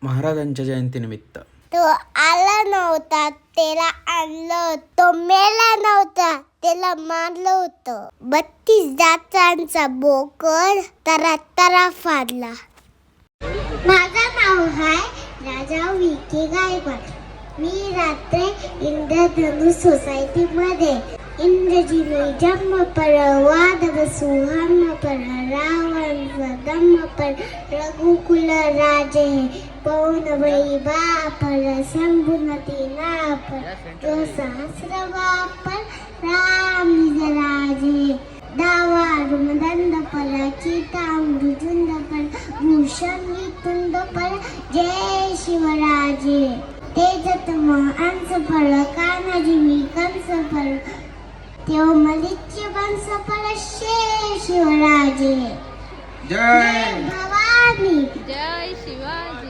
महाराजांच्या जयंतीनिमित्त. तो आला नव्हता त्याला आणलं, तो मेला नव्हता त्याला मारलं होतं. 32 दातांचा बोकड तरा फाडला. माझं नाव आहे राजा विके गायकवाड. मी रात्री इंद्रधनुष सोसायटीमध्ये इंद्रजिने जन्म पर वादळ सुहान पर रावण सदम पर रघुकुल राजे पवन वैभव पर शंभुमती ना पर जो सहस्र पर राम राजे दावा रुमदंड पर चीता मृदुंड पर भूषण तुंड पर जय शिवराजे तेजत अंश पर कान्हाजी मी कंस पर तेव मलिच्य वंश पर शिवराजे. जय भवानी. जय शिवाजी.